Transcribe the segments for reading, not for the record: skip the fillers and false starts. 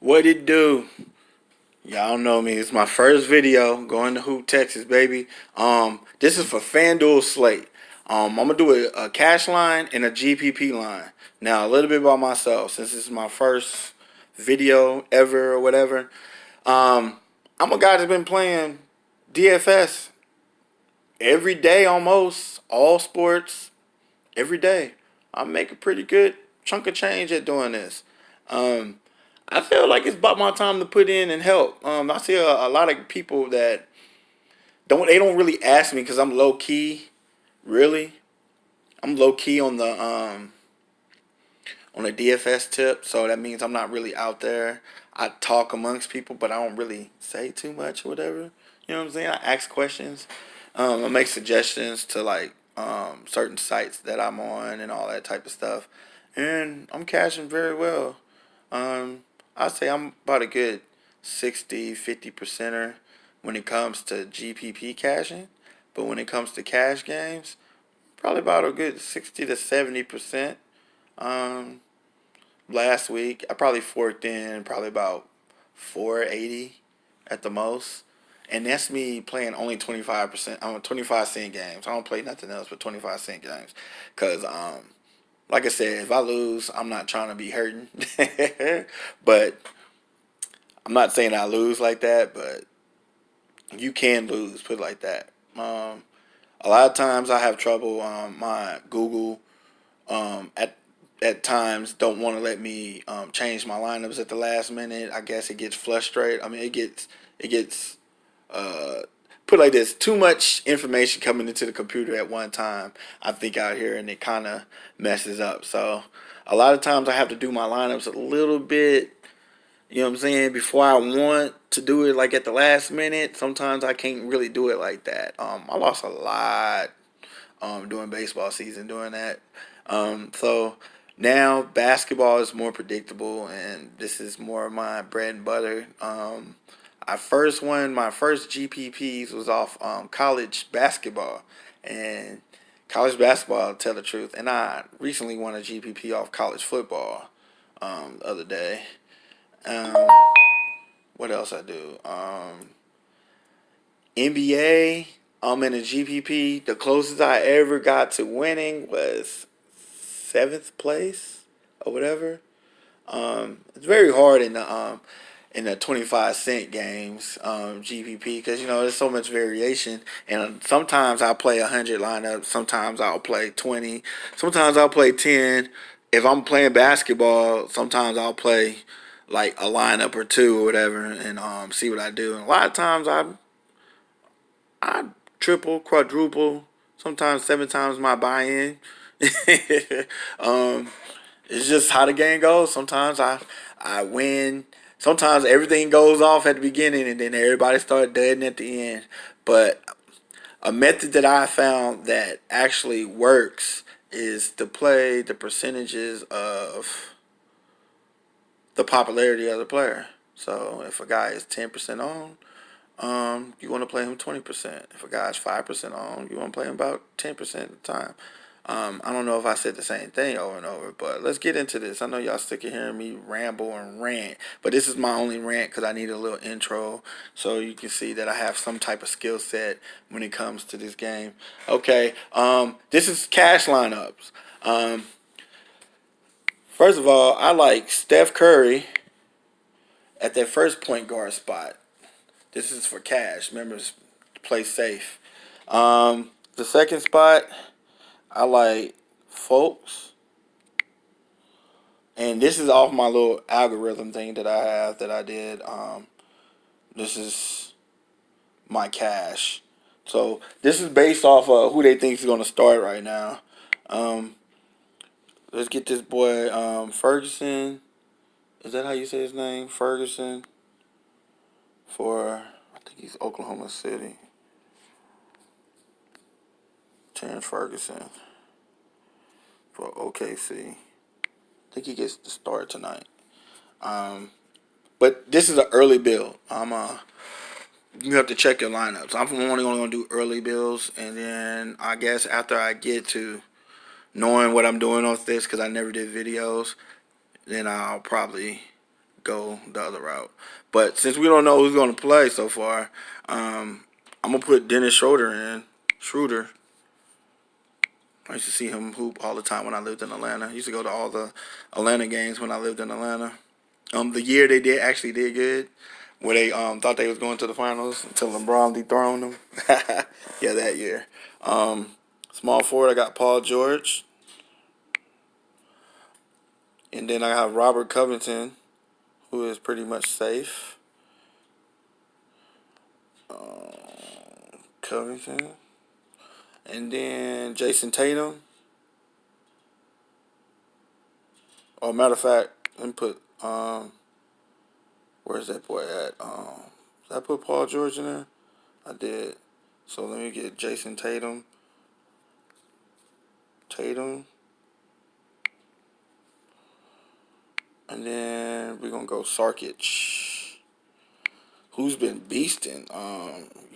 What it do? Y'all know me. It's my first video going to Hoop, Texas, baby. This is for FanDuel Slate. I'm gonna do a cash line and a GPP line. Now, a little bit about myself, since this is my first video ever or whatever. I'm a guy that's been playing DFS every day, almost all sports every day. I make a pretty good chunk of change at doing this. Um, I feel like it's about my time to put in and help. I see a lot of people that don't really ask me because I'm low key. Really, I'm low key on the DFS tip, so that means I'm not really out there. I talk amongst people, but I don't really say too much or whatever. You know what I'm saying? I ask questions. I make suggestions to like certain sites that I'm on and all that type of stuff, and I'm cashing very well. Um, I'd say I'm about a good 60-50 percenter when it comes to GPP cashing, but when it comes to cash games, probably about a good 60 to 70%. Um, Last week, I probably forked in probably about 480 at the most. And that's me playing only 25%. I'm 25-cent games. I don't play nothing else but 25-cent games. Because, like I said, if I lose, I'm not trying to be hurting. But I'm not saying I lose like that, but you can lose, put it like that. A lot of times I have trouble. My Google at times don't want to let me change my lineups at the last minute. I guess it gets frustrated. I mean, it gets uh, put like this: too much information coming into the computer at one time. I think out here, and it kind of messes up. So a lot of times I have to do my lineups a little bit. You know what I'm saying? Before I want to do it like at the last minute, sometimes I can't really do it like that. I lost a lot during baseball season doing that. So now basketball is more predictable, and this is more of my bread and butter. I first won my first GPPs was off college basketball, and college basketball, to tell the truth, and I recently won a GPP off college football the other day. Um, what else I do? NBA. I'm in a GPP. The closest I ever got to winning was seventh place or whatever. It's very hard in the 25-cent games GPP because there's so much variation, and sometimes I'll play 100 lineups, sometimes I'll play 20, sometimes I'll play 10. If I'm playing basketball, sometimes I'll play like a lineup or two or whatever and see what I do. And a lot of times I triple, quadruple, sometimes seven times my buy-in. um, it's just how the game goes. Sometimes I win. Sometimes everything goes off at the beginning and then everybody starts deading at the end. But a method that I found that actually works is to play the percentages of the popularity of the player. So if a guy is 10% on, you want to play him 20%. If a guy's 5% on, you want to play him about 10% of the time. I don't know if I said the same thing over and over, but let's get into this. I know y'all sick of hearing me ramble and rant, but this is my only rant because I need a little intro so you can see that I have some type of skill set when it comes to this game. Okay, this is cash lineups. Um, First of all, I like Steph Curry at that first point guard spot. This is for cash. Remember, play safe. The second spot, I like folks. And this is off my little algorithm thing that I have that I did. This is my cash. So this is based off of who they think is going to start right now. Um, let's get this boy Ferguson. Is that how you say his name? Ferguson for, I think he's Oklahoma City. Terrence Ferguson for OKC. I think he gets the start tonight. Um, but this is an early build. You have to check your lineups. I'm only going to do early builds, and then I guess after I get to knowing what I'm doing off this, because I never did videos, then I'll probably go the other route. But since we don't know who's going to play so far, I'm gonna put Dennis Schroeder in. Schroeder. I used to see him hoop all the time when I lived in Atlanta. I used to go to all the Atlanta games when I lived in Atlanta. The year they did good, where they thought they was going to the finals until LeBron dethroned them. Yeah, that year. Small forward, I got Paul George, and then I have Robert Covington, who is pretty much safe. Covington, and then Jason Tatum. Oh, matter of fact, let me put where's that boy at? Did I put Paul George in there? I did. So let me get Jason Tatum. Tatum. And then we're gonna go Sarkic, who's been beasting.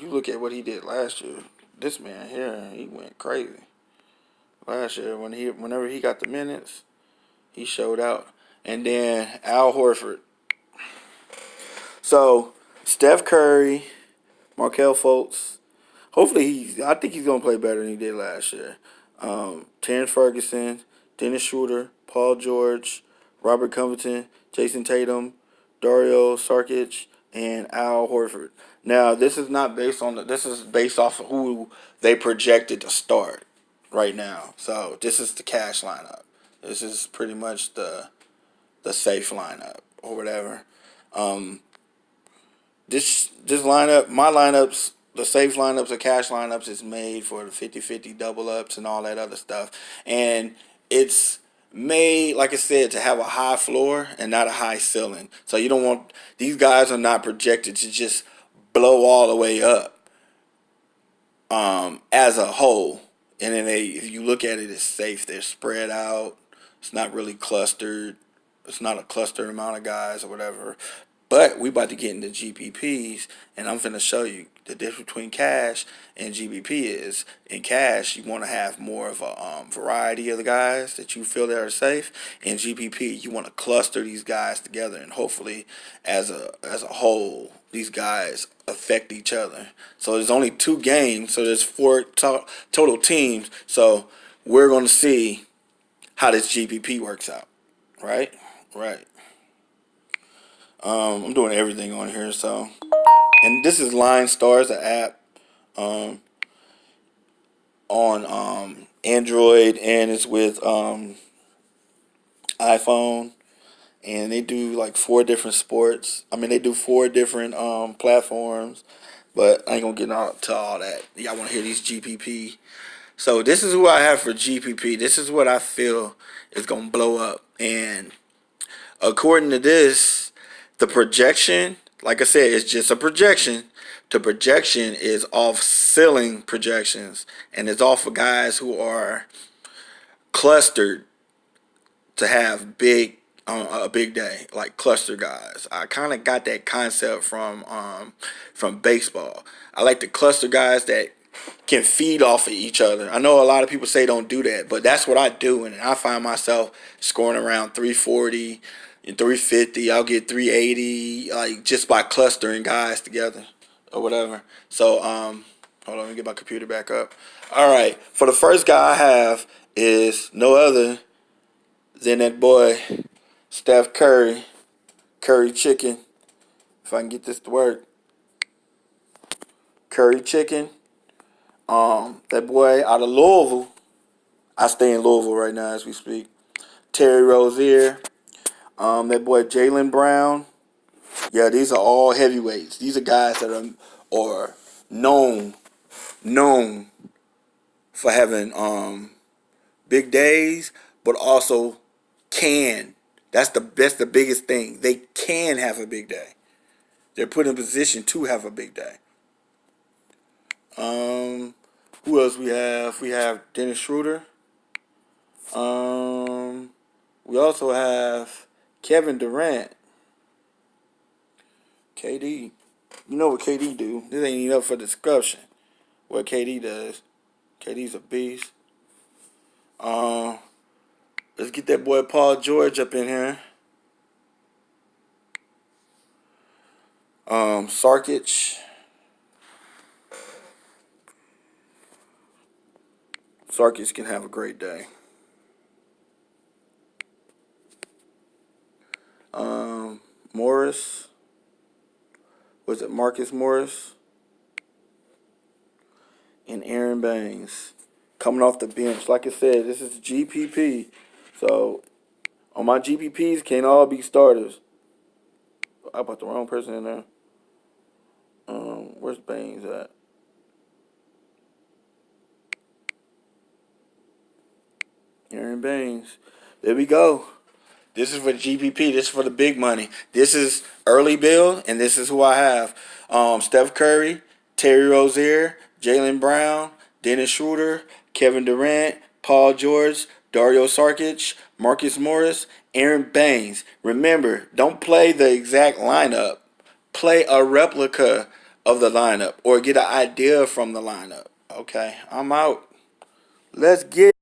You look at what he did last year. This man here, he went crazy. Last year, whenever he got the minutes, he showed out. And then Al Horford. So Steph Curry, Markel Fultz. Hopefully, I think he's gonna play better than he did last year. Terrence Ferguson, Dennis Schroeder, Paul George, Robert Covington, Jason Tatum, Dario Sarkic, and Al Horford. Now, this is not based on this is based off of who they projected to start right now. So this is the cash lineup. This is pretty much the safe lineup or whatever. Um, this lineup, my lineups, the safe lineups, the cash lineups is made for the 50-50 double ups and all that other stuff. And it's made, like I said, to have a high floor and not a high ceiling. So you don't want, these guys are not projected to just blow all the way up as a whole. And then if you look at it, it's safe. They're spread out. It's not really clustered. It's not a clustered amount of guys or whatever. But we about to get into GPPs, and I'm finna show you the difference between cash and GPP is. In cash, you want to have more of a variety of the guys that you feel that are safe. In GPP, you want to cluster these guys together, and hopefully, as a whole, these guys affect each other. So there's only 2 games, so there's 4 total teams. So we're gonna see how this GPP works out, right? Right. I'm doing everything on here, so. And this is Line Stars, the app on Android, and it's with iPhone. And they do like 4 different sports. I mean, they do 4 different platforms, but I ain't gonna get to all that. Y'all want to hear these GPP? So this is who I have for GPP. This is what I feel is gonna blow up. And according to this, the projection, like I said, it's just a projection. The projection is off ceiling projections, and it's off of guys who are clustered to have a big day, like cluster guys. I kind of got that concept from baseball. I like the cluster guys that can feed off of each other. I know a lot of people say don't do that, but that's what I do, and I find myself scoring around 340 and 350. I'll get 380, like just by clustering guys together or whatever. So hold on, let me get my computer back up. All right, for the first guy I have is no other than that boy Steph Curry, Curry Chicken. If I can get this to work, Curry Chicken. That boy out of Louisville. I stay in Louisville right now as we speak. Terry Rozier. That boy Jaylen Brown. Yeah, these are all heavyweights. These are guys that are known for having big days, but also can. That's the biggest thing. They can have a big day. They're put in position to have a big day. Who else we have? We have Dennis Schroeder. We also have Kevin Durant. KD. You know what KD do. This ain't even up for discussion. What KD does. KD's a beast. Let's get that boy Paul George up in here. Sarkic. Sarkic can have a great day. Morris. Was it Marcus Morris? And Aaron Baines. Coming off the bench. Like I said, this is GPP. So, on my GPPs, can't all be starters. I put the wrong person in there. Where's Baines at? Aaron Baines. There we go. This is for GPP. This is for the big money. This is early build, and this is who I have. Steph Curry, Terry Rozier, Jaylen Brown, Dennis Schroeder, Kevin Durant, Paul George, Dario Saric, Marcus Morris, Aaron Baines. Remember, don't play the exact lineup. Play a replica of the lineup or get an idea from the lineup. Okay, I'm out. Let's get